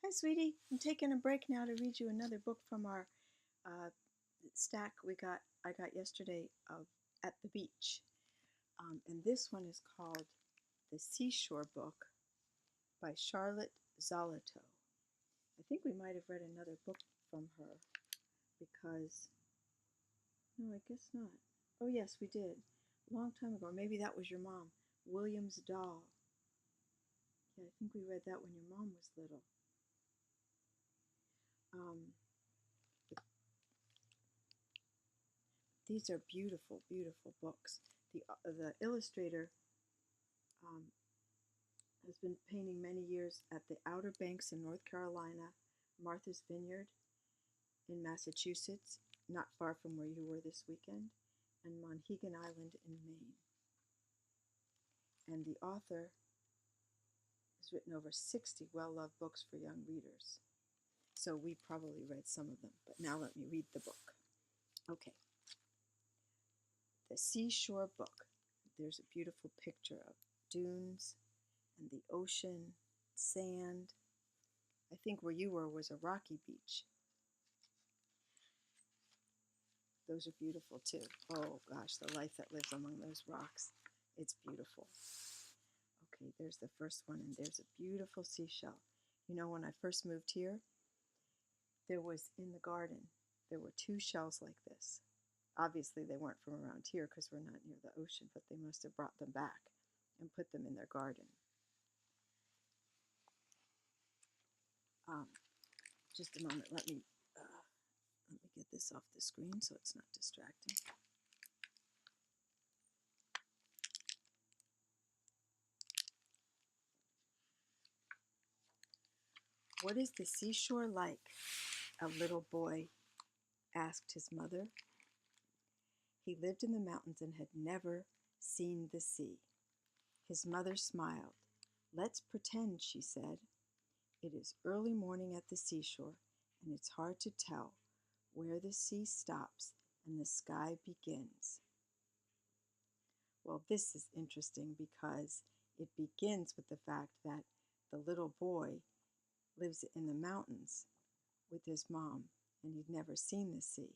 Hi, sweetie. I'm taking a break now to read you another book from our uh, stack I got yesterday of at the beach. And this one is called The Seashore Book by Charlotte Zolotow. I think we might have read another book from her because, no, I guess not. Oh, yes, we did. A long time ago. Maybe that was your mom. William's Doll. Yeah, I think we read that when your mom was little. Um, these are beautiful, beautiful books. The illustrator um, has been painting many years at the Outer Banks in North Carolina, Martha's Vineyard in Massachusetts, not far from where you were this weekend, and Monhegan Island in Maine. And the author has written over 60 well-loved books for young readers. So we probably read some of them, but now let me read the book. Okay. The Seashore Book. There's a beautiful picture of dunes and the ocean, sand. I think where you were was a rocky beach. Those are beautiful too. Oh gosh, the life that lives among those rocks. It's beautiful. Okay, there's the first one, and there's a beautiful seashell. You know, when I first moved here, there was in the garden, there were two shells like this. Obviously, they weren't from around here because we're not near the ocean, but they must have brought them back and put them in their garden. Um, just a moment, let me get this off the screen so it's not distracting. What is the seashore like? A little boy asked his mother. He lived in the mountains and had never seen the sea. His mother smiled. Let's pretend, she said. It is early morning at the seashore, and it's hard to tell where the sea stops and the sky begins. Well, this is interesting because it begins with the fact that the little boy lives in the mountains with his mom, and he'd never seen the sea.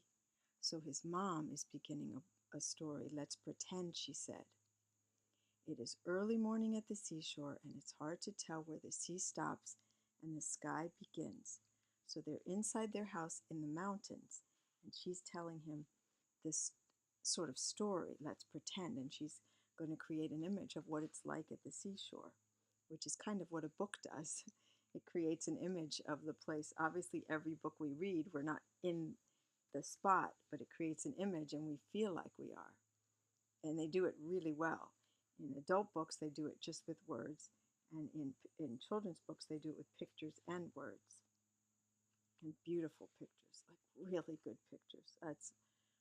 So his mom is beginning a story. Let's pretend, she said. It is early morning at the seashore, and it's hard to tell where the sea stops and the sky begins. So they're inside their house in the mountains, and she's telling him this sort of story. Let's pretend, and she's going to create an image of what it's like at the seashore, which is kind of what a book does. It creates an image of the place. Obviously, every book we read, we're not in the spot, but it creates an image and we feel like we are. And they do it really well. In adult books, they do it just with words. And in children's books, they do it with pictures and words. And beautiful pictures, like really good pictures. That's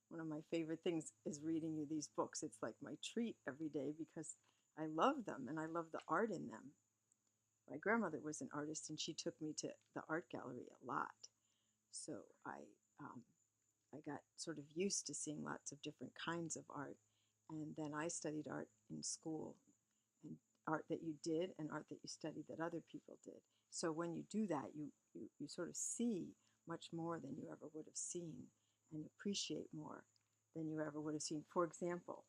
one of my favorite things is reading you these books. It's like my treat every day because I love them and I love the art in them. My grandmother was an artist and she took me to the art gallery a lot. So I got sort of used to seeing lots of different kinds of art. And then I studied art in school, and art that you did and art that you studied that other people did. So when you do that, you sort of see much more than you ever would have seen and appreciate more than you ever would have seen. For example,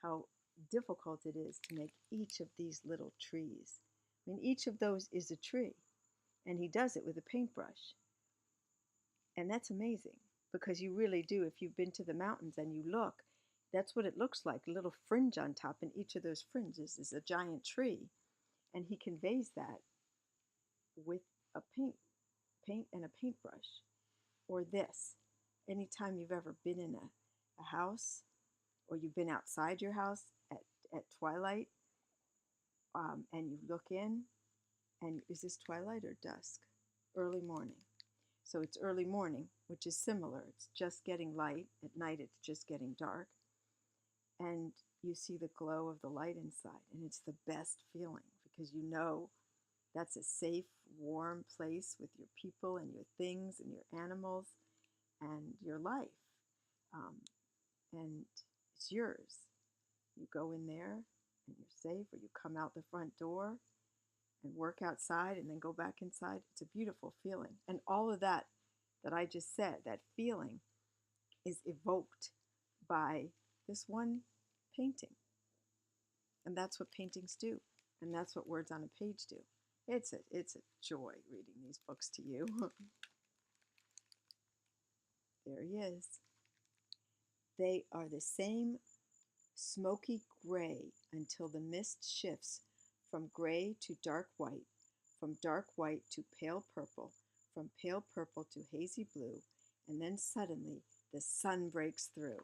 how difficult it is to make each of these little trees. I mean, each of those is a tree, and he does it with a paintbrush. And that's amazing because you really do. If you've been to the mountains and you look, that's what it looks like, a little fringe on top, and each of those fringes is a giant tree. And he conveys that with a paint and a paintbrush. Or this, anytime you've ever been in a house or you've been outside your house at twilight and you look in, and is this twilight or dusk? Early morning. So it's early morning, which is similar. It's just getting light. At night, it's just getting dark. And you see the glow of the light inside. And it's the best feeling because you know that's a safe, warm place with your people and your things and your animals and your life. And it's yours. You go in there and you're safe, or you come out the front door and work outside and then go back inside. It's a beautiful feeling. And all of that I just said, that feeling is evoked by this one painting. And that's what paintings do. And that's what words on a page do. It's a joy reading these books to you. There he is. They are the same smoky gray until the mist shifts from gray to dark white, from dark white to pale purple, from pale purple to hazy blue, and then suddenly the sun breaks through.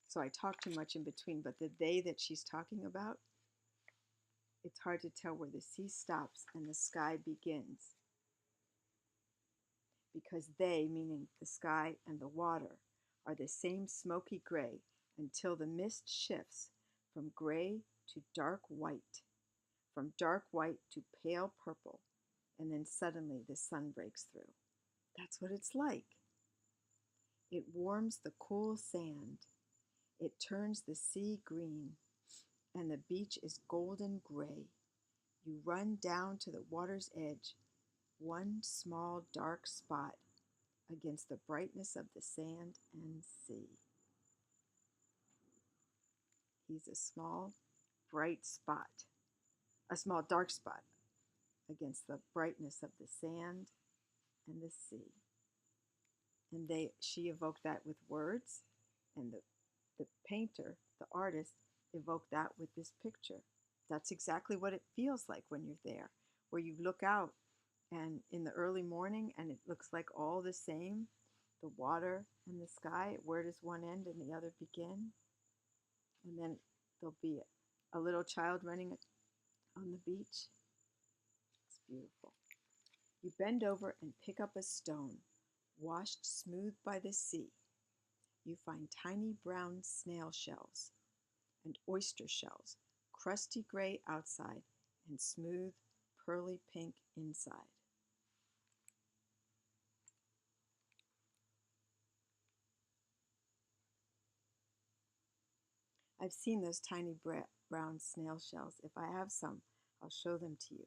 So I talk too much in between, but the they that she's talking about, it's hard to tell where the sea stops and the sky begins. Because they, meaning the sky and the water, are the same smoky gray until the mist shifts from gray to dark white, from dark white to pale purple, and then suddenly the sun breaks through. That's what it's like. It warms the cool sand. It turns the sea green, and the beach is golden gray. You run down to the water's edge, one small dark spot against the brightness of the sand and sea. He's a small, bright spot, a small dark spot against the brightness of the sand and the sea. And she evoked that with words, and the painter, the artist, evoked that with this picture. That's exactly what it feels like when you're there, where you look out and in the early morning and it looks like all the same, the water and the sky. Where does one end and the other begin? And then there'll be a little child running on the beach. It's beautiful. You bend over and pick up a stone, washed smooth by the sea. You find tiny brown snail shells and oyster shells, crusty gray outside and smooth pearly pink inside. I've seen those tiny brown snail shells. If I have some, I'll show them to you.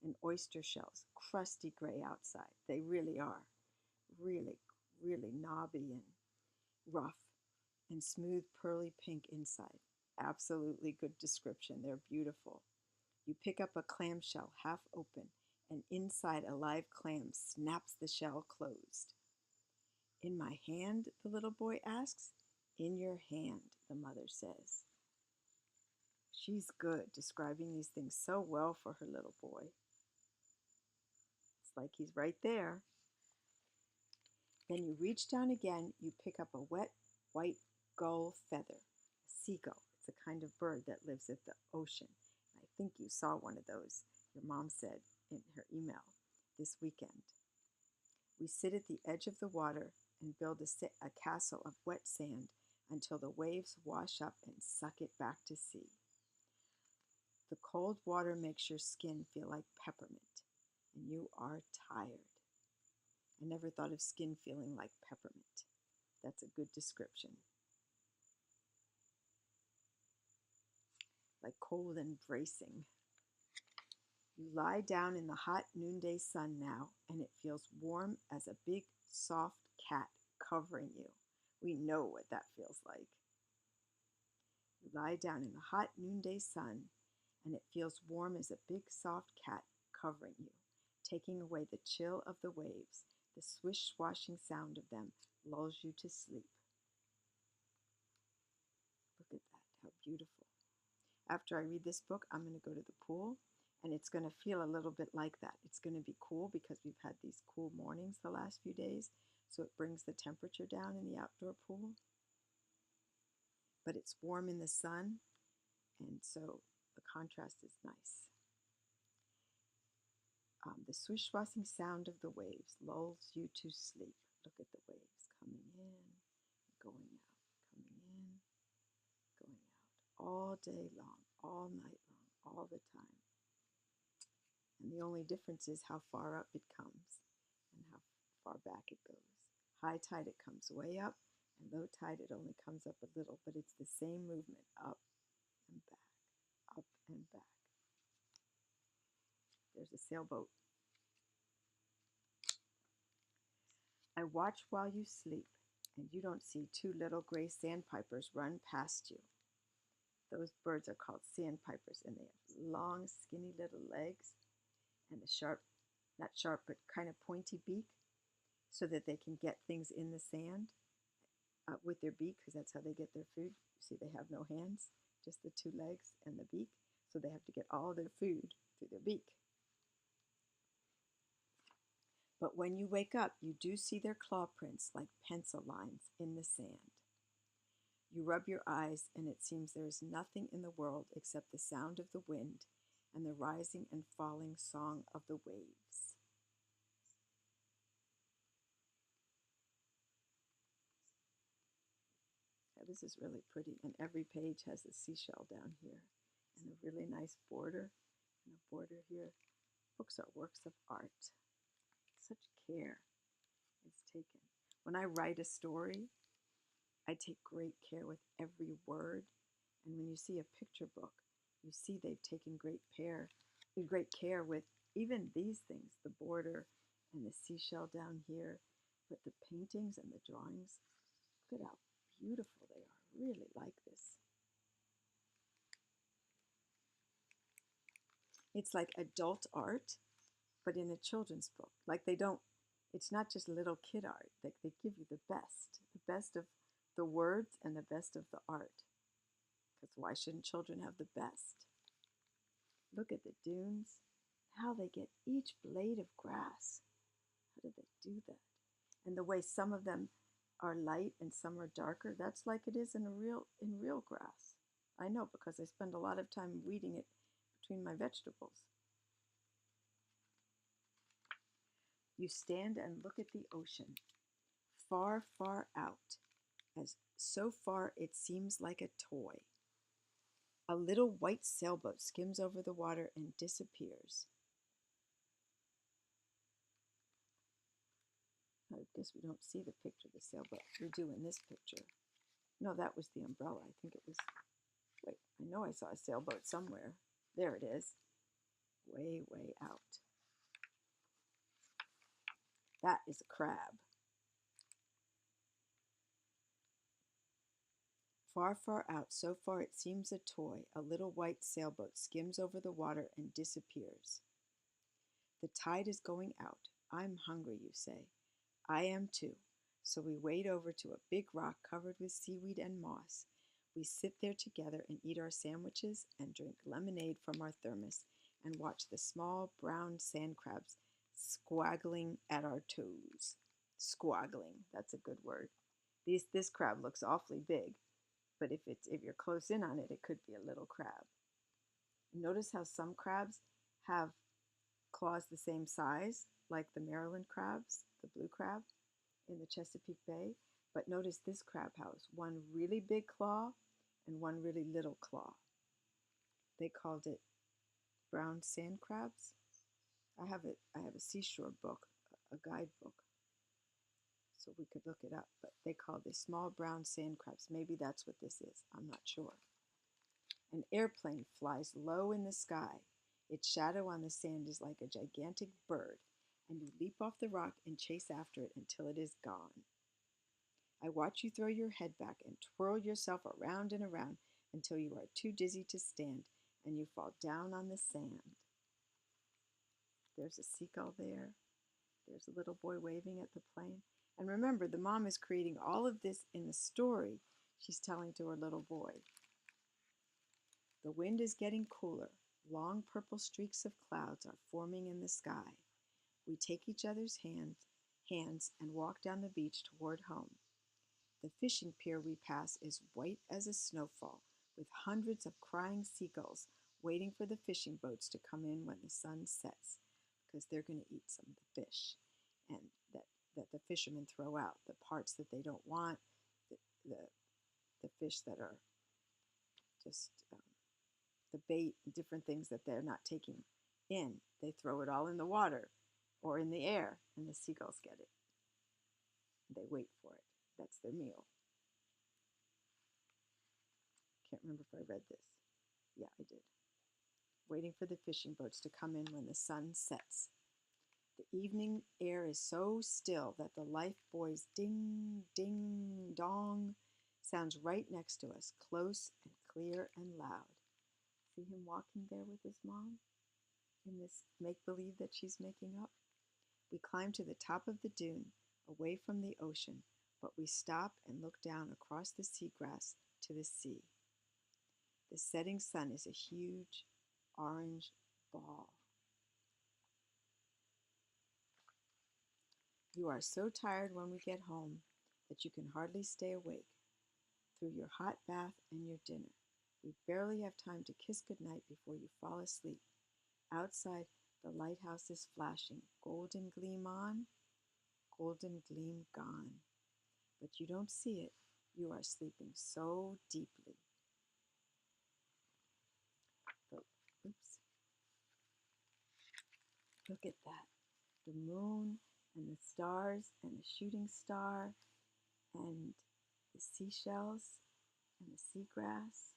And oyster shells, crusty gray outside. They really are. Really, really knobby and rough, and smooth pearly pink inside. Absolutely good description. They're beautiful. You pick up a clamshell half open, and inside a live clam snaps the shell closed. In my hand, the little boy asks. In your hand, the mother says. She's good describing these things so well for her little boy. It's like he's right there. Then you reach down again, you pick up a wet white gull feather, a seagull. It's a kind of bird that lives at the ocean. I think you saw one of those, your mom said in her email this weekend. We sit at the edge of the water and build a castle of wet sand until the waves wash up and suck it back to sea. The cold water makes your skin feel like peppermint, and you are tired. I never thought of skin feeling like peppermint. That's a good description. Like cold and bracing. You lie down in the hot noonday sun now, and it feels warm as a big, soft cat covering you. We know what that feels like. You lie down in the hot noonday sun, and it feels warm as a big, soft cat covering you, taking away the chill of the waves. The swish-swashing sound of them lulls you to sleep. Look at that, how beautiful. After I read this book, I'm going to go to the pool, and it's going to feel a little bit like that. It's going to be cool because we've had these cool mornings the last few days, so it brings the temperature down in the outdoor pool. But it's warm in the sun, and so the contrast is nice. The swish-swashing sound of the waves lulls you to sleep. Look at the waves coming in, going out, coming in, going out, all day long, all night long, all the time. And the only difference is how far up it comes and how far back it goes. High tide, it comes way up, and low tide, it only comes up a little, but it's the same movement, up and back, up and back. There's a sailboat. I watch while you sleep, and you don't see two little gray sandpipers run past you. Those birds are called sandpipers, and they have long, skinny little legs and a sharp, not sharp, but kind of pointy beak so that they can get things in the sand with their beak, because that's how they get their food. You see, they have no hands, just the two legs and the beak, so they have to get all their food through their beak. But when you wake up, you do see their claw prints like pencil lines in the sand. You rub your eyes, and it seems there is nothing in the world except the sound of the wind and the rising and falling song of the waves. Yeah, this is really pretty, and every page has a seashell down here and a really nice border and a border here. Books are works of art. Such care is taken. When I write a story, I take great care with every word. And when you see a picture book, you see they've taken great care with even these things, the border and the seashell down here, but the paintings and the drawings, look at how beautiful they are. I really like this. It's like adult art, but in a children's book. Like it's not just little kid art. They give you the best of the words and the best of the art. Because why shouldn't children have the best? Look at the dunes, how they get each blade of grass. How do they do that? And the way some of them are light and some are darker, that's like it is in real grass. I know, because I spend a lot of time weeding it between my vegetables. You stand and look at the ocean, far, far out, as so far it seems like a toy. A little white sailboat skims over the water and disappears. I guess we don't see the picture of the sailboat. We do in this picture. No, that was the umbrella. I think it was, wait, I know I saw a sailboat somewhere. There it is. Way, way out. That is a crab. Far, far out, so far it seems a toy, a little white sailboat skims over the water and disappears. The tide is going out. I'm hungry, you say. I am too. So we wade over to a big rock covered with seaweed and moss. We sit there together and eat our sandwiches and drink lemonade from our thermos and watch the small brown sand crabs squaggling at our toes. Squaggling, that's a good word. This crab looks awfully big, but if you're close in on it, it could be a little crab. Notice how some crabs have claws the same size, like the Maryland crabs, the blue crab in the Chesapeake Bay. But notice this crab house, one really big claw and one really little claw. They called it brown sand crabs. I have a Seashore Book, a guidebook, so we could look it up. But they called this small brown sand crabs. Maybe that's what this is. I'm not sure. An airplane flies low in the sky. Its shadow on the sand is like a gigantic bird, and you leap off the rock and chase after it until it is gone. I watch you throw your head back and twirl yourself around and around until you are too dizzy to stand and you fall down on the sand. There's a seagull there. There's a little boy waving at the plane. And remember, the mom is creating all of this in the story she's telling to her little boy. The wind is getting cooler. Long purple streaks of clouds are forming in the sky. We take each other's hands and walk down the beach toward home. The fishing pier we pass is white as a snowfall, with hundreds of crying seagulls waiting for the fishing boats to come in when the sun sets, because they're going to eat some of the fish and that the fishermen throw out, the parts that they don't want, the fish that are just the bait, different things that they're not taking in. They throw it all in the water or in the air, and the seagulls get it. They wait for it. That's their meal. Can't remember if I read this. Yeah, I did. waiting for the fishing boats to come in when the sun sets. The evening air is so still that the lifebuoy's ding, ding, dong sounds right next to us, close and clear and loud. See him walking there with his mom in this make-believe that she's making up? We climb to the top of the dune, away from the ocean, but we stop and look down across the seagrass to the sea. The setting sun is a huge orange ball. You are so tired when we get home that you can hardly stay awake through your hot bath and your dinner. We barely have time to kiss goodnight before you fall asleep. Outside, the lighthouse is flashing, golden gleam on, golden gleam gone. But you don't see it. You are sleeping so deeply. Oops. Look at that. The moon and the stars and the shooting star and the seashells and the seagrass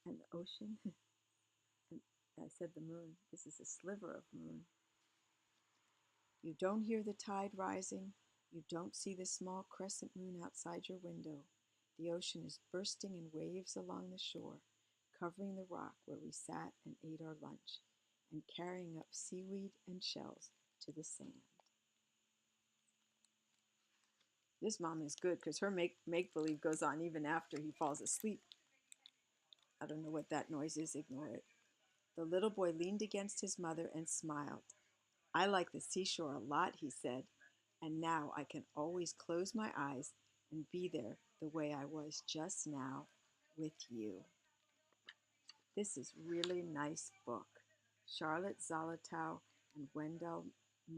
and the ocean. And I said the moon. This is a sliver of moon. You don't hear the tide rising. You don't see the small crescent moon outside your window. The ocean is bursting in waves along the shore, covering the rock where we sat and ate our lunch, and carrying up seaweed and shells to the sand. This mom is good because her make-believe goes on even after he falls asleep. I don't know what that noise is, ignore it. The little boy leaned against his mother and smiled. I like the seashore a lot, he said, and now I can always close my eyes and be there the way I was just now with you. This is really nice book. Charlotte Zolotow and Wendell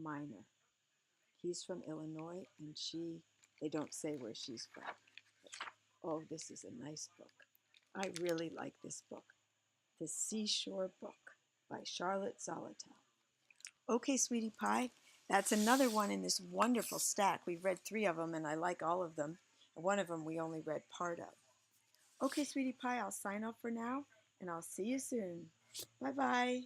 Miner. He's from Illinois, and they don't say where she's from. Oh, this is a nice book. I really like this book. The Seashore Book by Charlotte Zolotow. Okay, sweetie pie, that's another one in this wonderful stack. We've read 3 of them, and I like all of them. And one of them we only read part of. Okay, sweetie pie, I'll sign off for now, and I'll see you soon. Bye-bye.